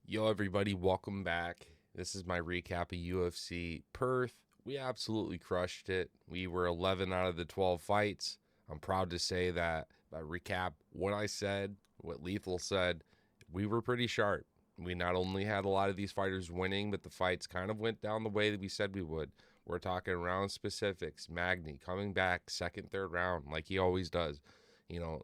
Yo, everybody, welcome back. This is my recap of UFC Perth. We absolutely crushed it. We were 11 out of the 12 fights. I'm proud to say that. If I recap what I said, what Lethal said, we were pretty sharp. We not only had a lot of these fighters winning, but the fights kind of went down the way that we said we would. We're talking round specifics. Magny coming back second, third round like he always does.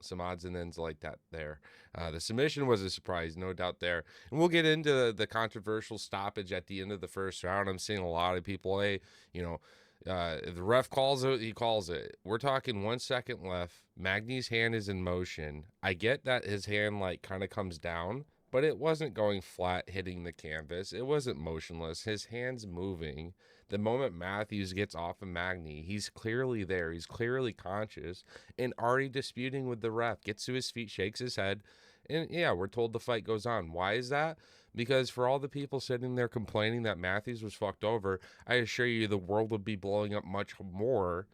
Some odds and ends like that there. The submission was a surprise, no doubt there. And we'll get into the controversial stoppage at the end of the first round. I'm seeing a lot of people, hey, the ref calls it, he calls it. We're talking 1 second left. Magny's hand is in motion. I get that his hand kind of comes down, but it wasn't going flat hitting the canvas. It wasn't motionless. His hand's moving. The moment Matthews gets off of Magny, he's clearly there. He's clearly conscious and already disputing with the ref. Gets to his feet, shakes his head, and yeah, we're told the fight goes on. Why is that? Because for all the people sitting there complaining that Matthews was fucked over, I assure you the world would be blowing up much more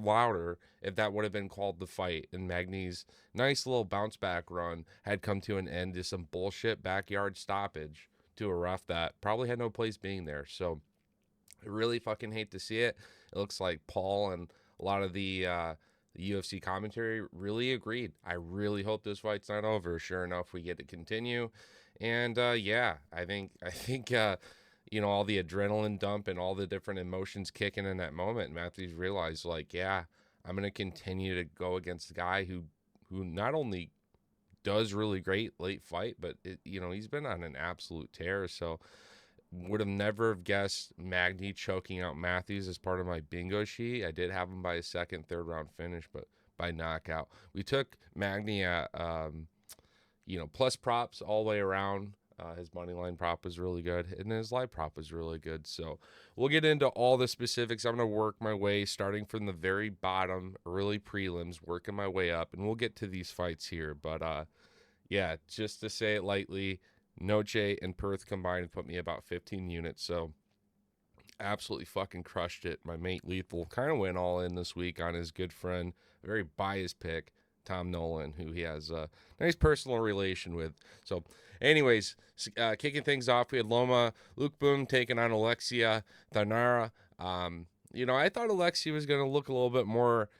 louder if that would have been called the fight. And Magny's nice little bounce back run had come to an end to some bullshit backyard stoppage to a ref that probably had no place being there. So I really fucking hate to see it. It looks like Paul and a lot of the UFC commentary really agreed. I really hope this fight's not over. Sure enough, we get to continue, and yeah, I think all the adrenaline dump and all the different emotions kicking in that moment. Matthews realized yeah, I'm gonna continue to go against the guy who not only does really great late fight, but he's been on an absolute tear. So would have never have guessed Magny choking out Matthews as part of my bingo sheet. I did have him by a second, third round finish, but by knockout. We took Magny at plus props all the way around. His money line prop was really good, and his live prop was really good. So we'll get into all the specifics. I'm going to work my way, starting from the very bottom, early prelims, working my way up, and we'll get to these fights here. But yeah, just to say it lightly, Noche and Perth combined put me about 15 units. So absolutely fucking crushed it. My mate Lethal kind of went all in this week on his good friend, very biased pick, Tom Nolan, who he has a nice personal relation with. So, anyways, kicking things off, we had Loma Luke Boom taking on Alexia Thanara. I thought Alexia was going to look a little bit more.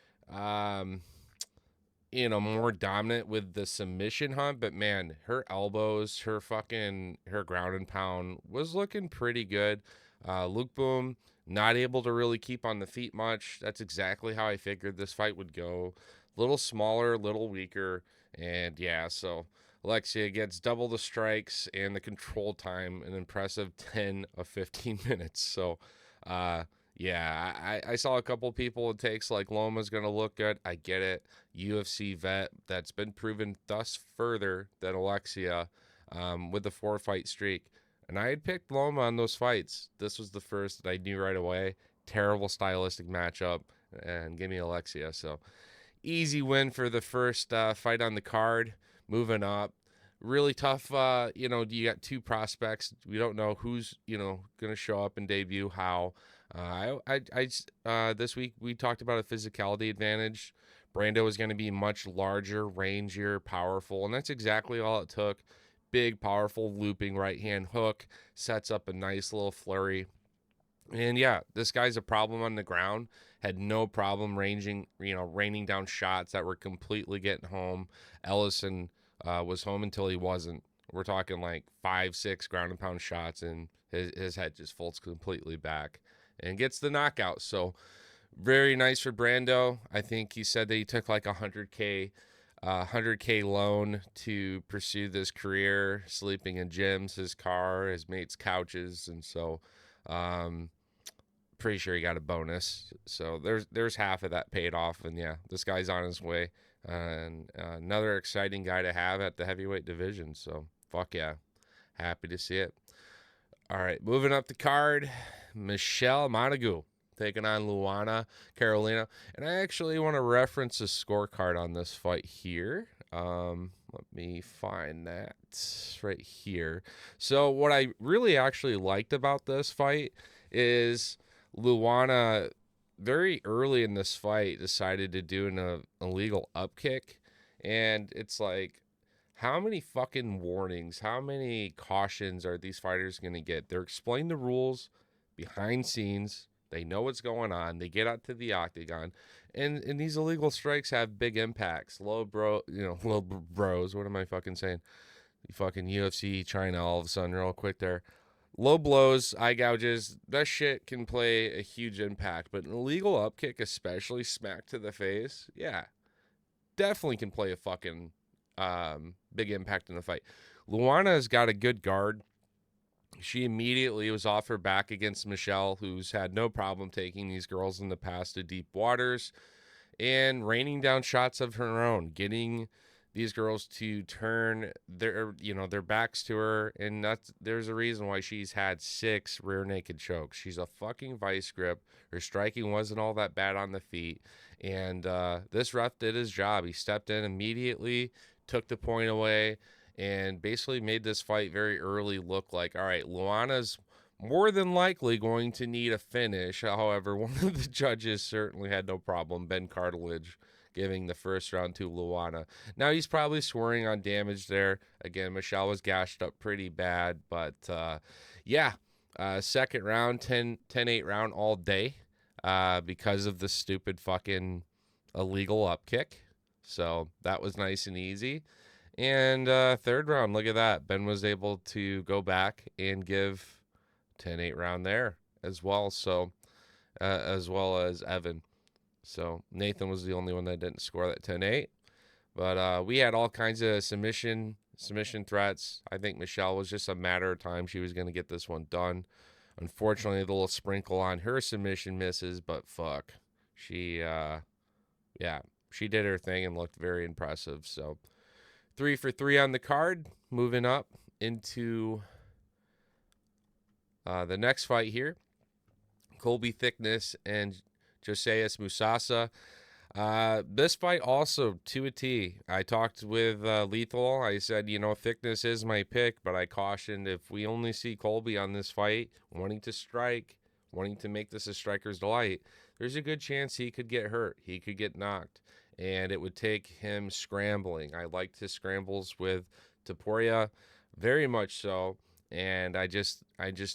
More dominant with the submission hunt, but man, her elbows, her ground and pound was looking pretty good. Luke Boom not able to really keep on the feet much. That's exactly how I figured this fight would go. Little smaller, little weaker, and yeah, so Alexia gets double the strikes and the control time, an impressive 10 of 15 minutes. So, yeah, I saw a couple people it takes like Loma's going to look good. I get it. UFC vet that's been proven thus further than Alexia with the 4-fight streak. And I had picked Loma on those fights. This was the first that I knew right away. Terrible stylistic matchup, and give me Alexia. So easy win for the first fight on the card. Moving up. Really tough. You got two prospects. We don't know who's going to show up and debut. How. This week we talked about a physicality advantage. Brando is going to be much larger, rangier, powerful, and that's exactly all it took. Big, powerful, looping right hand hook sets up a nice little flurry. And yeah, this guy's a problem on the ground. Had no problem raining down shots that were completely getting home. Ellison was home until he wasn't. We're talking like 5-6 ground and pound shots, and his head just folds completely back and gets the knockout. So very nice for Brando. I think he said that he took like 100K loan to pursue this career, sleeping in gyms, his car, his mates' couches, and so pretty sure he got a bonus. So there's half of that paid off, and yeah, this guy's on his way, and another exciting guy to have at the heavyweight division. So fuck yeah, happy to see it. All right, moving up the card, Michelle Montague taking on Luana Carolina. And I actually want to reference a scorecard on this fight here. Let me find that right here. So what I really actually liked about this fight is Luana very early in this fight decided to do an illegal up kick. And it's like, how many fucking warnings, how many cautions are these fighters going to get? They're explaining the rules behind scenes. They know what's going on. They get out to the octagon, and these illegal strikes have big impacts. Low bros. What am I fucking saying? You fucking UFC China all of a sudden real quick there. Low blows, eye gouges, that shit can play a huge impact. But an illegal up kick, especially smack to the face, yeah, definitely can play a fucking big impact in the fight. Luana's got a good guard. She immediately was off her back against Michelle, who's had no problem taking these girls in the past to deep waters and raining down shots of her own, getting these girls to turn their backs to her, and there's a reason why she's had 6 rear naked chokes. She's a fucking vice grip. Her striking wasn't all that bad on the feet, and this ref did his job. He stepped in immediately, took the point away, and basically made this fight very early look like, all right, Luana's more than likely going to need a finish. However, one of the judges certainly had no problem, Ben Cartilage, giving the first round to Luana. Now he's probably swearing on damage there. Again, Michelle was gashed up pretty bad, but second round, 10-8 round all day because of the stupid fucking illegal up kick. So that was nice and easy. And third round, look at that. Ben was able to go back and give 10-8 round there as well. So as well as Evan. So Nathan was the only one that didn't score that 10-8. But we had all kinds of submission threats. I think Michelle was just a matter of time. She was going to get this one done. Unfortunately, the little sprinkle on her submission misses, but fuck. She did her thing and looked very impressive. So 3 for 3 on the card. Moving up into the next fight here. Colby Thickness and Josias Musasa. This fight also to a T. I talked with Lethal. I said, Thickness is my pick, but I cautioned if we only see Colby on this fight wanting to strike, wanting to make this a striker's delight, there's a good chance he could get hurt. He could get knocked, and it would take him scrambling. I liked his scrambles with Topuria very much so, and I just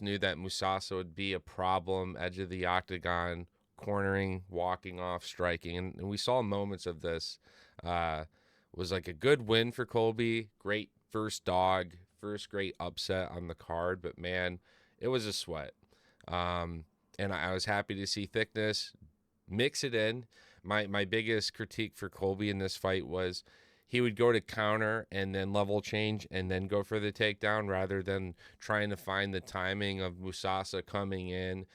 knew that Musasa would be a problem, edge of the octagon, cornering, walking off, striking, and we saw moments of this. Was like a good win for Colby, great first great upset on the card, but man, it was a sweat. And I was happy to see Thickness mix it in. My biggest critique for Colby in this fight was he would go to counter and then level change and then go for the takedown rather than trying to find the timing of Musasa coming in,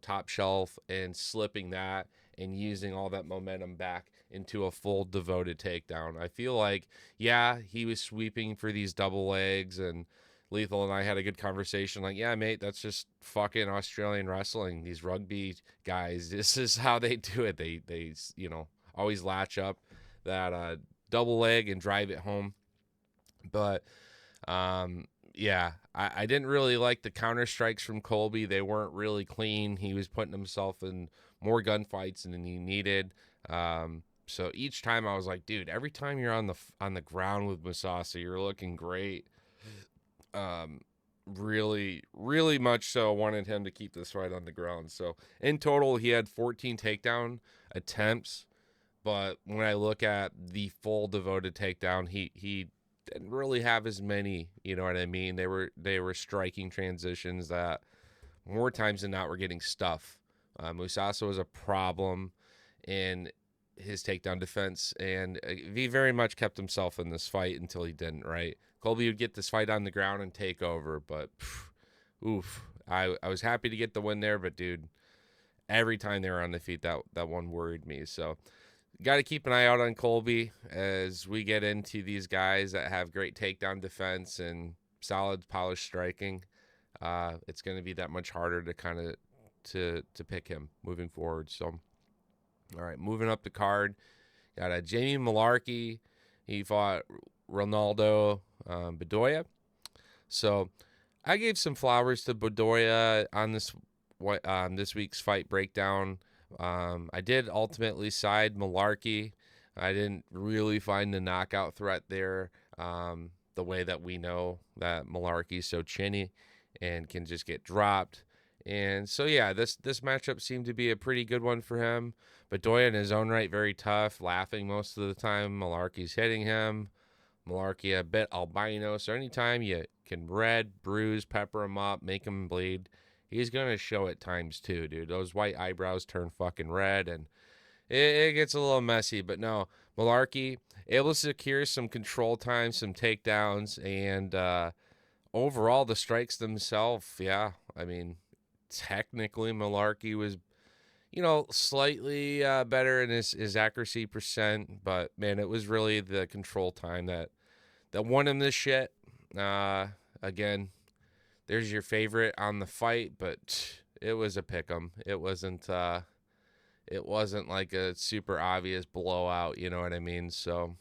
top shelf and slipping that and using all that momentum back into a full devoted takedown. I feel like, he was sweeping for these double legs, and Lethal and I had a good conversation. Like, yeah, mate, that's just fucking Australian wrestling. These rugby guys, this is how they do it. They always latch up that double leg and drive it home. But I didn't really like the counter strikes from Colby. They weren't really clean. He was putting himself in more gunfights than he needed. So each time I was like, dude, every time you're on the ground with Musasa, you're looking great. Really, really much so wanted him to keep this fight on the ground. So in total, he had 14 takedown attempts. But when I look at the full devoted takedown, he didn't really have as many, you know what I mean? They were striking transitions that more times than not were getting stuff. Musasa was a problem in his takedown defense, and he very much kept himself in this fight until he didn't, right? Colby would get this fight on the ground and take over, but I was happy to get the win there, but dude, every time they were on the feet, that one worried me. So got to keep an eye out on Colby as we get into these guys that have great takedown defense and solid polished striking. It's going to be that much harder to kind of to pick him moving forward. So, all right, moving up the card, got a Jamie Malarkey. He fought Ronaldo Bedoya. So I gave some flowers to Bedoya on this week's fight breakdown. I did ultimately side Malarkey. I didn't really find the knockout threat there. The way that we know that Malarkey's so chinny and can just get dropped. And so yeah, this matchup seemed to be a pretty good one for him. But Doya in his own right, very tough, laughing most of the time. Malarkey's hitting him. Malarkey a bit albino, so anytime you can red, bruise, pepper him up, make him bleed, he's gonna show it times two, dude. Those white eyebrows turn fucking red, and it gets a little messy. But no, Malarkey able to secure some control time, some takedowns, and overall the strikes themselves, yeah. I mean, technically Malarkey was, slightly better in his accuracy percent, but man, it was really the control time that won him this shit. Again, there's your favorite on the fight, but it was a pick'em. It wasn't like a super obvious blowout, you know what I mean? So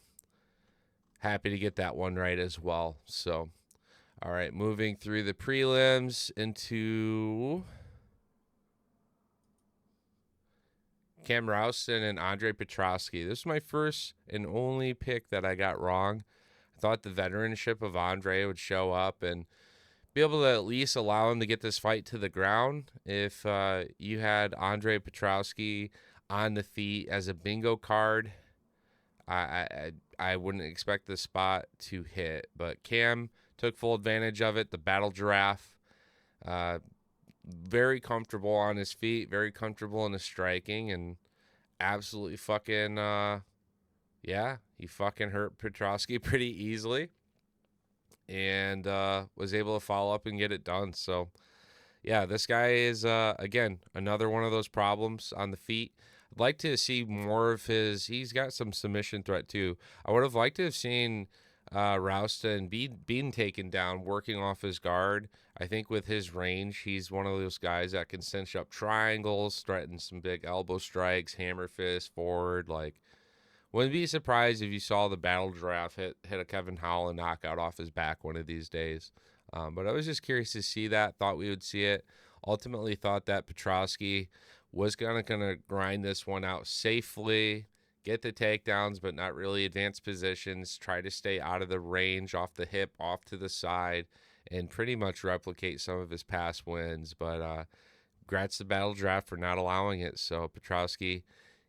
happy to get that one right as well. So, all right, moving through the prelims into Cam Rouston and Andre Petrosky. This is my first and only pick that I got wrong. I thought the veteranship of Andre would show up and be able to at least allow him to get this fight to the ground. If you had Andre Petrosky on the feet as a bingo card, I wouldn't expect the spot to hit. But Cam took full advantage of it. The battle giraffe, very comfortable on his feet, very comfortable in his striking, and absolutely fucking, he fucking hurt Petrosky pretty easily and was able to follow up and get it done. So, yeah, this guy is, again, another one of those problems on the feet. I'd like to see more of he's got some submission threat too. I would have liked to have seen Rouston being taken down, working off his guard. I think with his range, he's one of those guys that can cinch up triangles, threaten some big elbow strikes, hammer fist, forward. Like, wouldn't be surprised if you saw the battle giraffe hit a Kevin Holland knockout off his back one of these days. But I was just curious to see that. Thought we would see it. Ultimately, thought that Petrosky was gonna grind this one out safely, get the takedowns, but not really advance positions, try to stay out of the range, off the hip, off to the side, and pretty much replicate some of his past wins. But congrats to Battle Draft for not allowing it. So Petrosky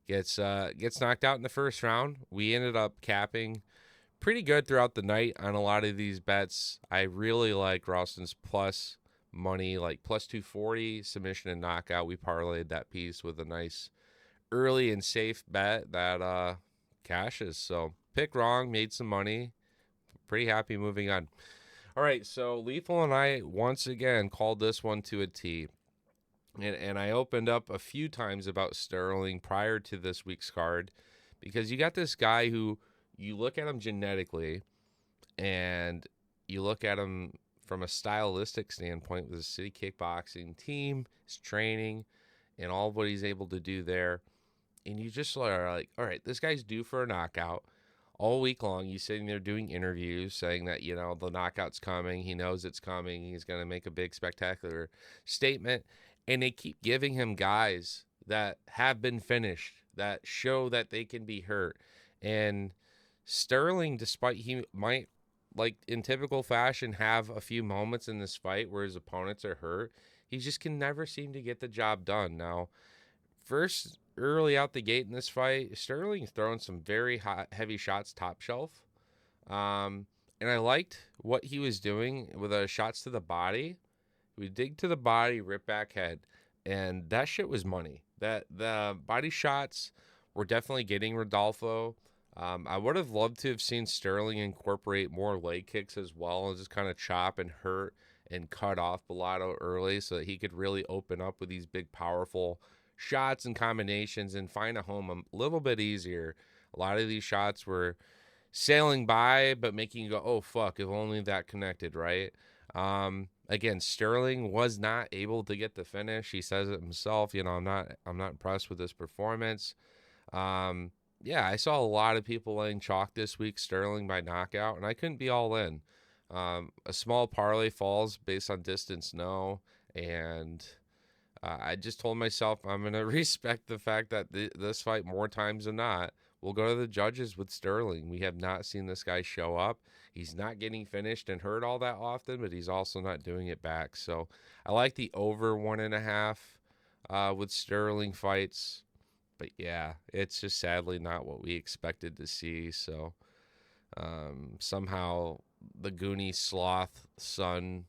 gets knocked out in the first round. We ended up capping pretty good throughout the night on a lot of these bets. I really like Ralston's plus money, like plus 240 submission and knockout. We parlayed that piece with a nice early and safe bet that cashes. So pick wrong, made some money. Pretty happy moving on. All right, so Lethal and I once again called this one to a T. And I opened up a few times about Sterling prior to this week's card because you got this guy who you look at him genetically and you look at him from a stylistic standpoint with his city kickboxing team, his training, and all of what he's able to do there. And you just are like, all right, this guy's due for a knockout. All week long, he's sitting there doing interviews saying that, the knockout's coming. He knows it's coming. He's going to make a big, spectacular statement. And they keep giving him guys that have been finished, that show that they can be hurt. And Sterling, despite he might, like in typical fashion, have a few moments in this fight where his opponents are hurt, he just can never seem to get the job done. Now, first, early out the gate in this fight, Sterling's throwing some very heavy shots top shelf. And I liked what he was doing with the shots to the body. We dig to the body, rip back head, and that shit was money. That the body shots were definitely getting Rodolfo. I would have loved to have seen Sterling incorporate more leg kicks as well and just kind of chop and hurt and cut off Bellato early so that he could really open up with these big, powerful shots and combinations and find a home a little bit easier. A lot of these shots were sailing by, but making you go, oh, fuck, if only that connected, right? Again, Sterling was not able to get the finish. He says it himself. I'm not impressed with this performance. I saw a lot of people laying chalk this week, Sterling by knockout, and I couldn't be all in. A small parlay falls based on distance, no. And I just told myself I'm going to respect the fact that this fight more times than not we'll go to the judges with Sterling. We have not seen this guy show up. He's not getting finished and hurt all that often, but he's also not doing it back. So I like the over 1.5 with Sterling fights. But yeah, it's just sadly not what we expected to see. So somehow the Goonie Sloth son,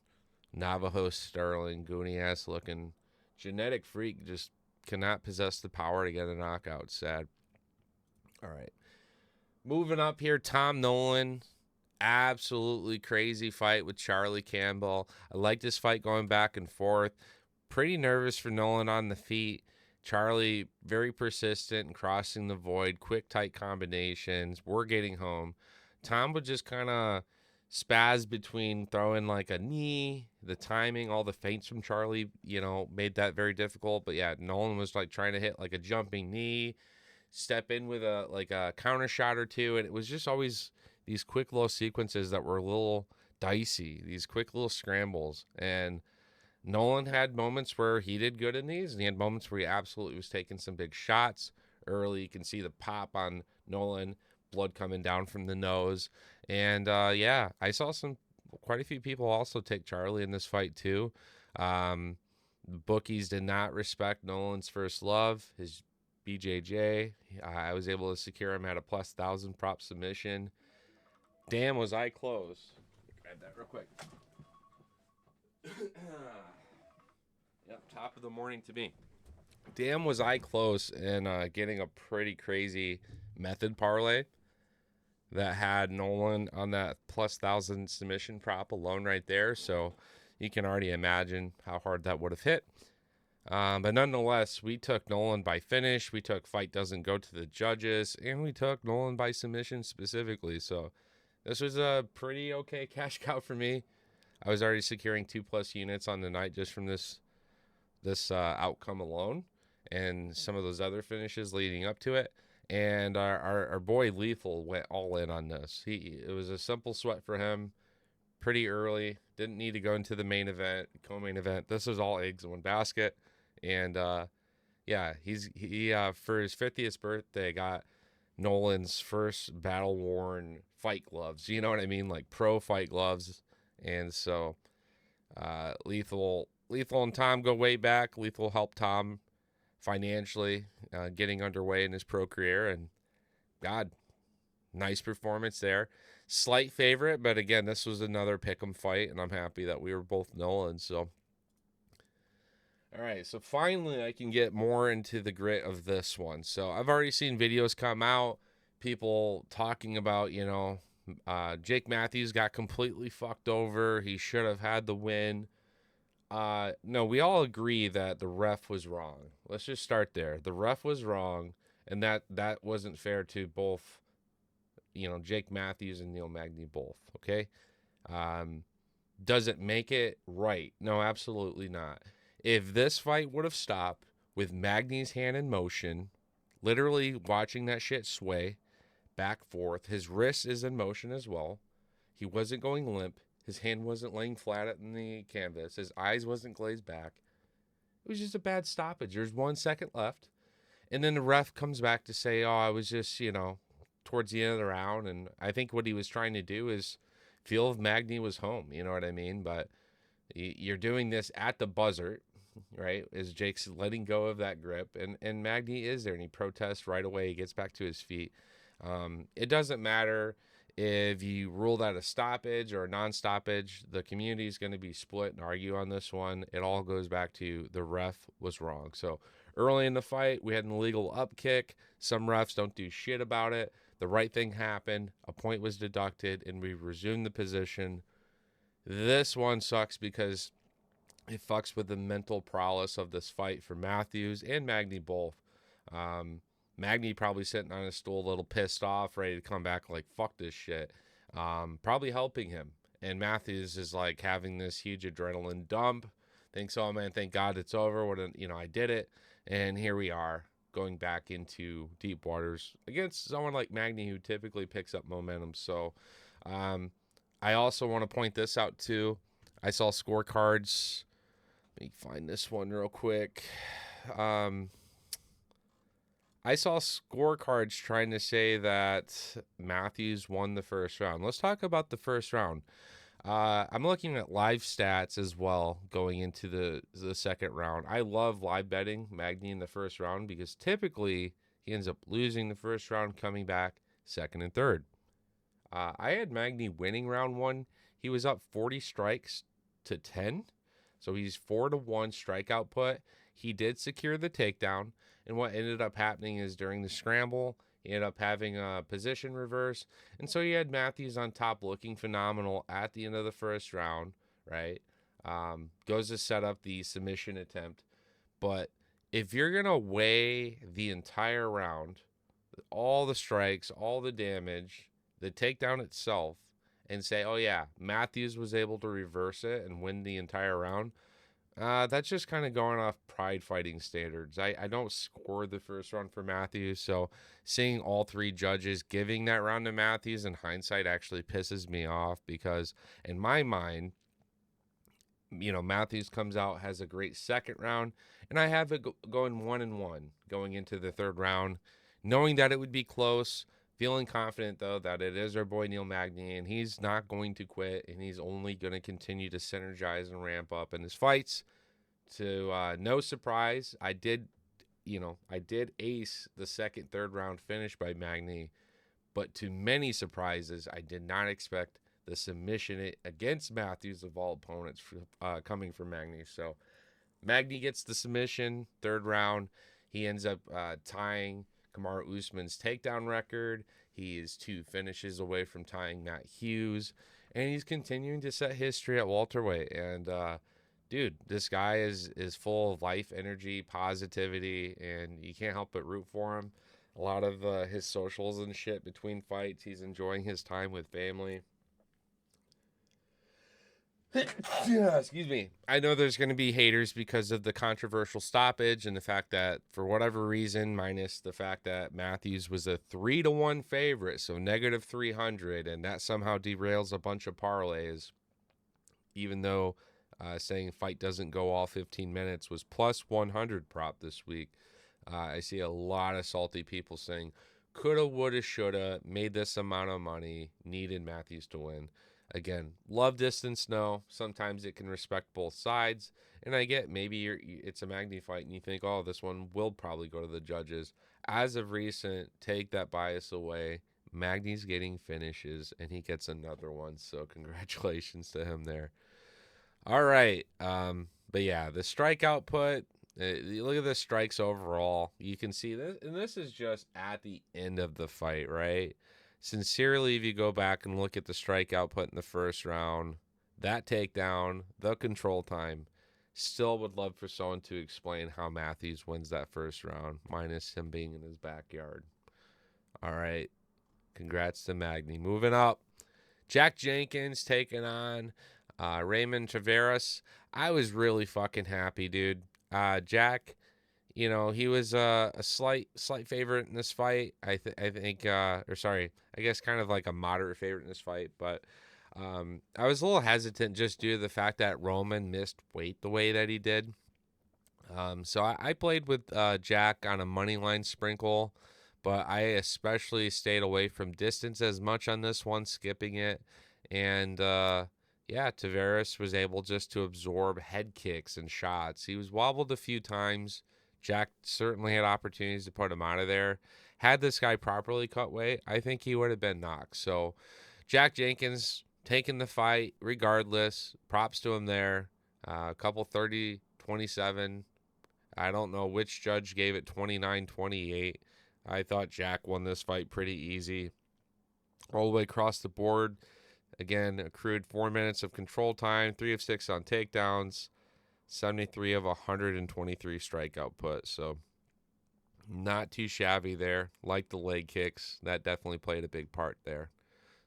Navajo Sterling, Goonie ass looking genetic freak just cannot possess the power to get a knockout. Sad. All right. Moving up here, Tom Nolan. Absolutely crazy fight with Charlie Campbell. I like this fight going back and forth. Pretty nervous for Nolan on the feet. Charlie, very persistent and crossing the void. Quick, tight combinations. We're getting home. Tom would just kind of spaz between throwing like a knee, the timing, all the feints from Charlie, made that very difficult. But yeah, Nolan was like trying to hit like a jumping knee, step in with a counter shot or two, and it was just always these quick little sequences that were a little dicey, these quick little scrambles. And Nolan had moments where he did good in these, and he had moments where he absolutely was taking some big shots early. You can see the pop on Nolan, blood coming down from the nose. And yeah, I saw quite a few people also take Charlie in this fight too. Bookies did not respect Nolan's first love, his BJJ. I was able to secure him at a plus 1,000 prop submission. Damn, was I close. Grab that real quick. Yep, top of the morning to me. Damn, was I close in getting a pretty crazy method parlay that had Nolan on that plus 1,000 submission prop alone right there. So you can already imagine how hard that would have hit. But nonetheless, we took Nolan by finish. We took fight doesn't go to the judges. And we took Nolan by submission specifically. So this was a pretty okay cash cow for me. I was already securing 2+ units on the night just from this outcome alone, and some of those other finishes leading up to it. And our boy Lethal went all in on this. It was a simple sweat for him, pretty early. Didn't need to go into the main event, co-main event. This was all eggs in one basket. And yeah, he for his 50th birthday got Nolan's first battle-worn fight gloves. You know what I mean? Like pro fight gloves. And so Lethal and Tom go way back. Lethal helped Tom financially getting underway in his pro career. And God, nice performance there. Slight favorite, but again, this was another pick'em fight, and I'm happy that we were both Nolan. So, all right, so finally I can get more into the grit of this one. So I've already seen videos come out, people talking about, Jake Matthews got completely fucked over. He should have had the win. No, we all agree that the ref was wrong. Let's just start there. The ref was wrong, and that wasn't fair to both, Jake Matthews and Neil Magny both, okay? Does it make it right? No, absolutely not. If this fight would have stopped with Magny's hand in motion, literally watching that shit sway back forth, his wrist is in motion as well. He wasn't going limp. His hand wasn't laying flat in the canvas. His eyes wasn't glazed back. It was just a bad stoppage. There's 1 second left. And then the ref comes back to say, oh, I was just, towards the end of the round. And I think what he was trying to do is feel if Magny was home. You know what I mean? But you're doing this at the buzzer, right? As Jake's letting go of that grip. And Magny is there, and he protests right away. He gets back to his feet. It doesn't matter if you rule that a stoppage or a non-stoppage. The community is going to be split and argue on this one. It all goes back to the ref was wrong. So early in the fight, we had an illegal up kick. Some refs don't do shit about it. The right thing happened. A point was deducted, and we resumed the position. This one sucks because it fucks with the mental prowess of this fight for Matthews and Magny both. Magny probably sitting on his stool a little pissed off, ready to come back like, fuck this shit. Probably helping him. And Matthews is like having this huge adrenaline dump. Thinks, oh man, thank God it's over. I did it. And here we are going back into deep waters against someone like Magny who typically picks up momentum. So I also want to point this out too. I saw scorecards. Let me find this one real quick. I saw scorecards trying to say that Matthews won the first round. Let's talk about the first round. I'm looking at live stats as well going into the second round. I love live betting Magny in the first round because typically he ends up losing the first round, coming back second and third. I had Magny winning round one. He was up 40 strikes to 10. So he's 4-1 strikeout put. He did secure the takedown. And what ended up happening is during the scramble, he ended up having a position reverse. And so he had Matthews on top looking phenomenal at the end of the first round, right? Goes to set up the submission attempt. But if you're going to weigh the entire round, all the strikes, all the damage, the takedown itself, and say, oh yeah, Matthews was able to reverse it and win the entire round, that's just kind of going off pride fighting standards. I don't score the first round for Matthews, so seeing all three judges giving that round to Matthews in hindsight actually pisses me off because in my mind, Matthews comes out, has a great second round, and I have it going 1-1 going into the third round, knowing that it would be close. Feeling confident, though, that it is our boy Neil Magny, and he's not going to quit, and he's only going to continue to synergize and ramp up in his fights. To no surprise, I did ace the second, third round finish by Magny, but to many surprises, I did not expect the submission against Matthews of all opponents coming from Magny. So Magny gets the submission, third round. He ends up tying Kamaru Usman's takedown record. He is 2 finishes away from tying Matt Hughes, and he's continuing to set history at welterweight. And dude, this guy is full of life, energy, positivity, and you can't help but root for him. A lot of his socials and shit between fights, he's enjoying his time with family. Excuse me. I know there's going to be haters because of the controversial stoppage and the fact that, for whatever reason, minus the fact that Matthews was a 3-1 favorite, so negative 300, and that somehow derails a bunch of parlays, even though saying fight doesn't go all 15 minutes was plus 100 prop this week. I see a lot of salty people saying, coulda, woulda, shoulda, made this amount of money, needed Matthews to win. Again, love distance, no. Sometimes it can respect both sides. And I get maybe it's a Magny fight and you think, oh, this one will probably go to the judges. As of recent, take that bias away. Magny's getting finishes and he gets another one. So congratulations to him there. All right. But yeah, the strikeout put, look at the strikes overall. You can see this, and this is just at the end of the fight, right? Sincerely, if you go back and look at the strikeout put in the first round, that takedown, the control time, still would love for someone to explain how Matthews wins that first round, minus him being in his backyard. All right. Congrats to Magny. Moving up, Jack Jenkins taking on Raymond Taveras. I was really fucking happy, dude. Jack, he was a slight favorite in this fight. I guess kind of like a moderate favorite in this fight. But I was a little hesitant just due to the fact that Roman missed weight the way that he did. So I played with Jack on a money line sprinkle, but I especially stayed away from distance as much on this one, skipping it. And Taveras was able just to absorb head kicks and shots. He was wobbled a few times. Jack certainly had opportunities to put him out of there. Had this guy properly cut weight, I think he would have been knocked. So Jack Jenkins taking the fight regardless. Props to him there. A couple 30-27. I don't know which judge gave it 29-28. I thought Jack won this fight pretty easy. All the way across the board. Again, accrued 4 minutes of control time, 3 of 6 on takedowns, 73 of 123 strikeout put. So not too shabby there. Like the leg kicks. That definitely played a big part there.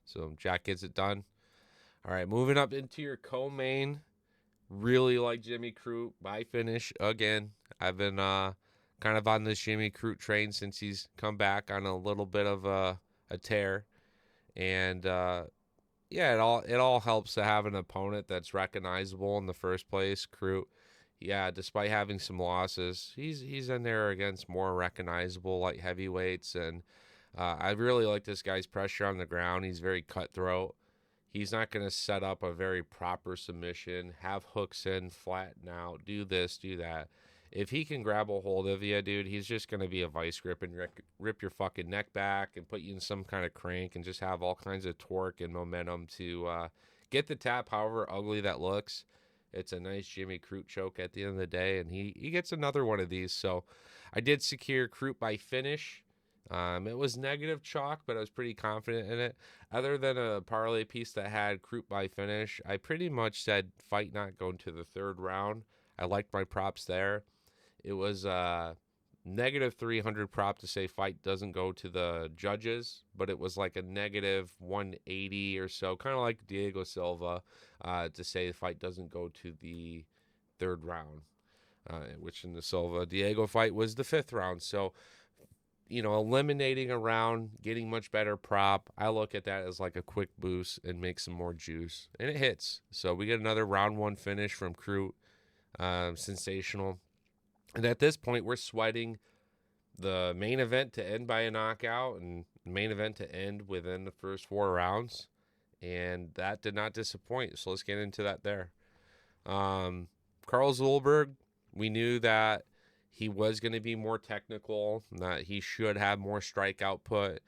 So Jack gets it done. All right, moving up into your co-main. Really like Jimmy Crute by finish again. I've been kind of on this Jimmy Crute train since he's come back on a little bit of a tear. And it all helps to have an opponent that's recognizable in the first place. Crute, Yeah, despite having some losses, he's in there against more recognizable light heavyweights, and I really like this guy's pressure on the ground. He's very cutthroat. He's not going to set up a very proper submission, have hooks in, flatten out, do this, do that. If he can grab a hold of you, dude, he's just going to be a vice grip and rip your fucking neck back and put you in some kind of crank and just have all kinds of torque and momentum to get the tap, however ugly that looks. It's a nice Jimmy Crute choke at the end of the day, and he gets another one of these. So I did secure Crute by finish. It was negative chalk, but I was pretty confident in it. Other than a parlay piece that had Crute by finish, I pretty much said fight not going to the third round. I liked my props there. It was negative 300 prop to say fight doesn't go to the judges, but it was like a negative 180 or so, kind of like Diego Silva, to say the fight doesn't go to the third round, which in the Silva Diego fight was the fifth round. So, eliminating a round, getting much better prop, I look at that as like a quick boost and make some more juice. And it hits. So we get another round one finish from Crute. Sensational. And at this point, we're sweating the main event to end by a knockout and main event to end within the first 4 rounds. And that did not disappoint. So let's get into that there. Carl Ulberg, we knew that he was going to be more technical, that he should have more strike output.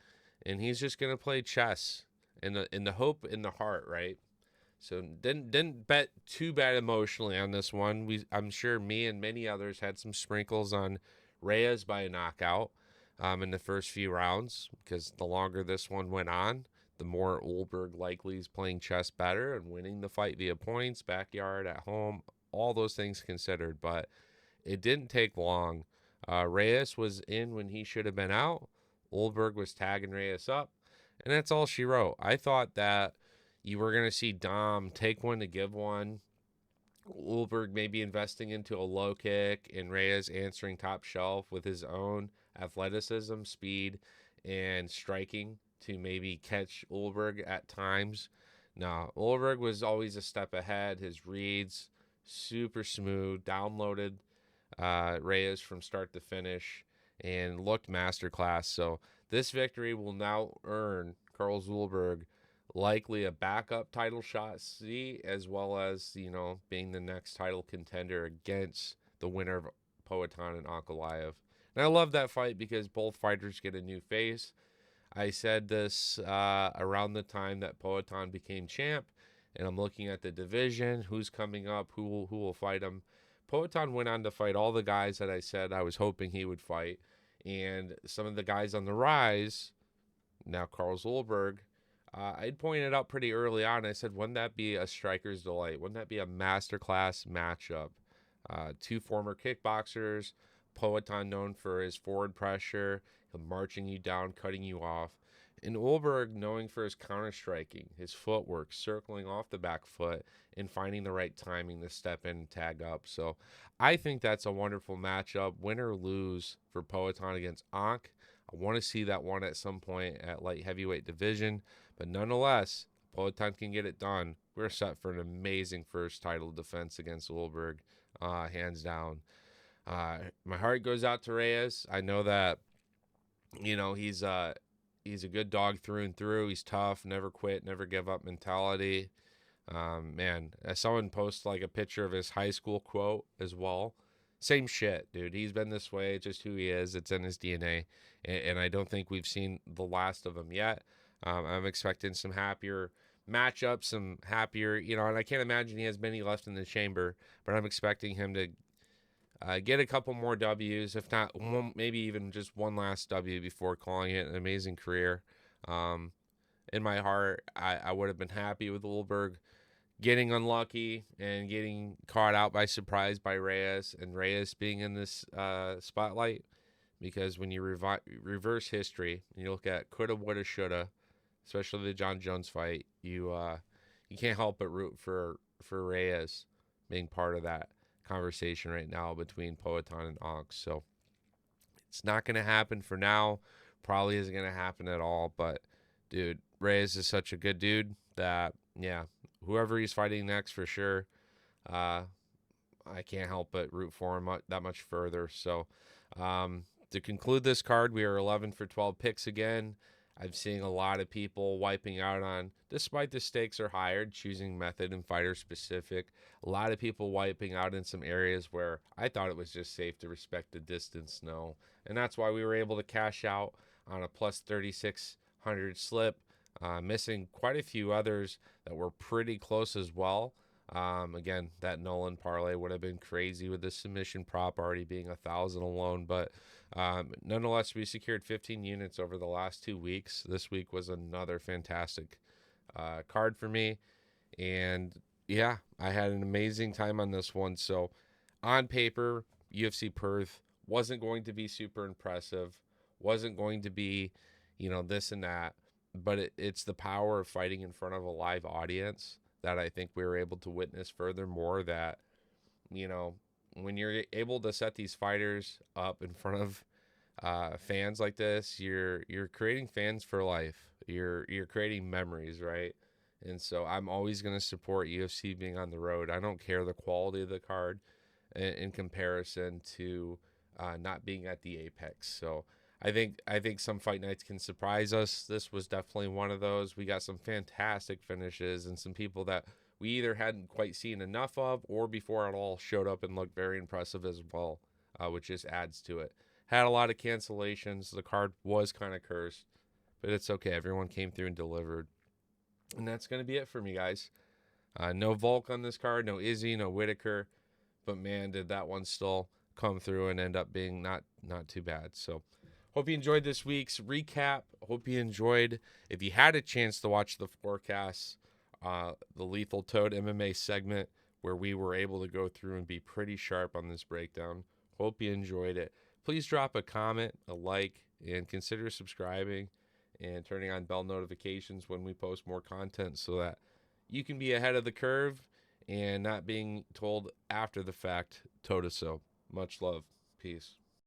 And he's just going to play chess in the hope, in the heart, right? So didn't bet too bad emotionally on this one. I'm sure me and many others had some sprinkles on Reyes by a knockout in the first few rounds, because the longer this one went on, the more Ulberg likely is playing chess better and winning the fight via points, backyard, at home, all those things considered. But it didn't take long. Reyes was in when he should have been out. Ulberg was tagging Reyes up, and that's all she wrote. I thought that you were going to see Dom take one to give one. Ulberg maybe investing into a low kick, and Reyes answering top shelf with his own athleticism, speed, and striking to maybe catch Ulberg at times. No, Ulberg was always a step ahead. His reads, super smooth, downloaded Reyes from start to finish, and looked masterclass. So this victory will now earn Carl Ulberg likely a backup title shot, as well as, being the next title contender against the winner of Poatan and Ankalaev. And I love that fight because both fighters get a new face. I said this around the time that Poatan became champ, and I'm looking at the division, who's coming up, who will fight him. Poatan went on to fight all the guys that I said I was hoping he would fight, and some of the guys on the rise, now Carl Ulberg, I'd pointed out pretty early on. I said, wouldn't that be a striker's delight? Wouldn't that be a masterclass matchup? Two former kickboxers, Poatan known for his forward pressure, marching you down, cutting you off, and Ulberg knowing for his counter-striking, his footwork, circling off the back foot, and finding the right timing to step in and tag up. So I think that's a wonderful matchup, win or lose for Poatan against Ankh. I want to see that one at some point at light heavyweight division. But nonetheless, Poatan can get it done. We're set for an amazing first title defense against Ulberg, hands down. My heart goes out to Reyes. I know that, he's a good dog through and through. He's tough, never quit, never give up mentality. Man, someone posted like a picture of his high school quote as well. Same shit, dude. He's been this way, just who he is. It's in his DNA. And I don't think we've seen the last of him yet. I'm expecting some happier matchups, some happier, and I can't imagine he has many left in the chamber, but I'm expecting him to get a couple more W's, if not one, maybe even just one last W before calling it an amazing career. In my heart, I would have been happy with Ulberg getting unlucky and getting caught out by surprise by Reyes, and Reyes being in this spotlight, because when you reverse history, and you look at coulda, woulda, shoulda, especially the John Jones fight, you can't help but root for Reyes being part of that conversation right now between Poatan and Ankh. So it's not going to happen for now. Probably isn't going to happen at all. But, dude, Reyes is such a good dude that, yeah, whoever he's fighting next for sure, I can't help but root for him that much further. So to conclude this card, we are 11 for 12 picks again. I'm seeing a lot of people wiping out on, despite the stakes are higher, choosing method and fighter specific. A lot of people wiping out in some areas where I thought it was just safe to respect the distance snow. And that's why we were able to cash out on a plus 3,600 slip, missing quite a few others that were pretty close as well. Again, that Nolan parlay would have been crazy with the submission prop already being 1,000 alone, but nonetheless, we secured 15 units over the last 2 weeks. This week was another fantastic card for me, and yeah, I had an amazing time on this one. So, on paper, UFC Perth wasn't going to be super impressive, wasn't going to be, this and that, but it's the power of fighting in front of a live audience that I think we were able to witness. Furthermore, that when you're able to set these fighters up in front of fans like this, you're creating fans for life. You're creating memories, right? And so I'm always going to support UFC being on the road. I don't care the quality of the card in comparison to not being at the Apex. So I think some fight nights can surprise us. This was definitely one of those. We got some fantastic finishes and some people that we either hadn't quite seen enough of or before at all showed up and looked very impressive as well, which just adds to it. Had a lot of cancellations. The card was kind of cursed, but it's okay. Everyone came through and delivered. And that's going to be it for me, guys. No Volk on this card, no Izzy, no Whitaker. But man, did that one still come through and end up being not too bad. So hope you enjoyed this week's recap. Hope you enjoyed, if you had a chance to watch the forecasts, the Lethal Toad MMA segment where we were able to go through and be pretty sharp on this breakdown. Hope you enjoyed it. Please drop a comment, a like, and consider subscribing and turning on bell notifications when we post more content so that you can be ahead of the curve and not being told after the fact, toe to so. Much love. Peace.